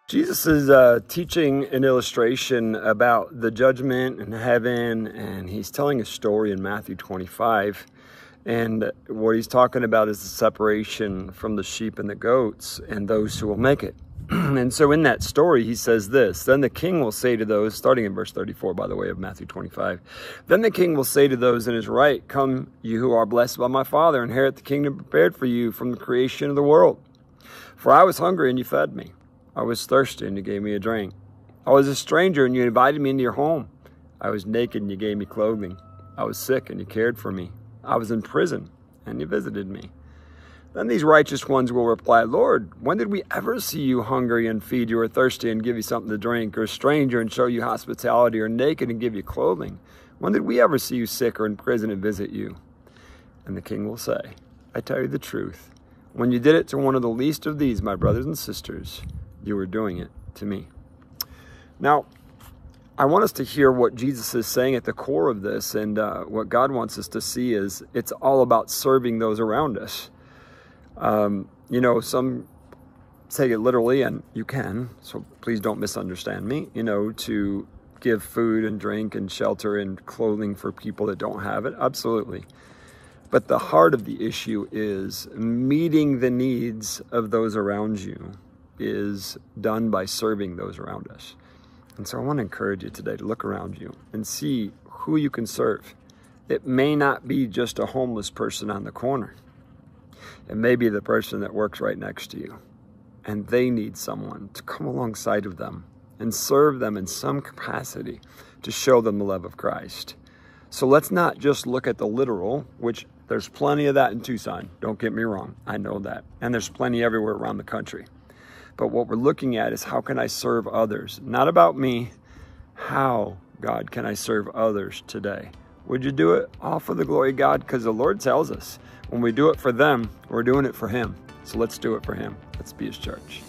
Jesus is teaching an illustration about the judgment and heaven, and he's telling a story in Matthew 25. And what he's talking about is the separation from the sheep and the goats and those who will make it. And so in that story, he says this: then the king will say to those, starting in verse 34, by the way, of Matthew 25, then the king will say to those in his right, come, you who are blessed by my Father, inherit the kingdom prepared for you from the creation of the world. For I was hungry and you fed me. I was thirsty and you gave me a drink. I was a stranger and you invited me into your home. I was naked and you gave me clothing. I was sick and you cared for me. I was in prison and you visited me. Then these righteous ones will reply, Lord, when did we ever see you hungry and feed you, or thirsty and give you something to drink, or a stranger and show you hospitality, or naked and give you clothing? When did we ever see you sick or in prison and visit you? And the king will say, I tell you the truth. When you did it to one of the least of these, my brothers and sisters, you were doing it to me. Now, I want us to hear what Jesus is saying at the core of this, and what God wants us to see is it's all about serving those around us. You know, some take it literally, and you can, so please don't misunderstand me, you know, to give food and drink and shelter and clothing for people that don't have it. Absolutely. But the heart of the issue is meeting the needs of those around you is done by serving those around us. And so I want to encourage you today to look around you and see who you can serve. It may not be just a homeless person on the corner. It may be the person that works right next to you, and they need someone to come alongside of them and serve them in some capacity to show them the love of Christ. So let's not just look at the literal, which there's plenty of that in Tucson. Don't get me wrong. I know that. And there's plenty everywhere around the country. But what we're looking at is, how can I serve others? Not about me. How, God, can I serve others today? Would you do it all for the glory of God? Because the Lord tells us when we do it for them, we're doing it for Him. So let's do it for Him. Let's be His church.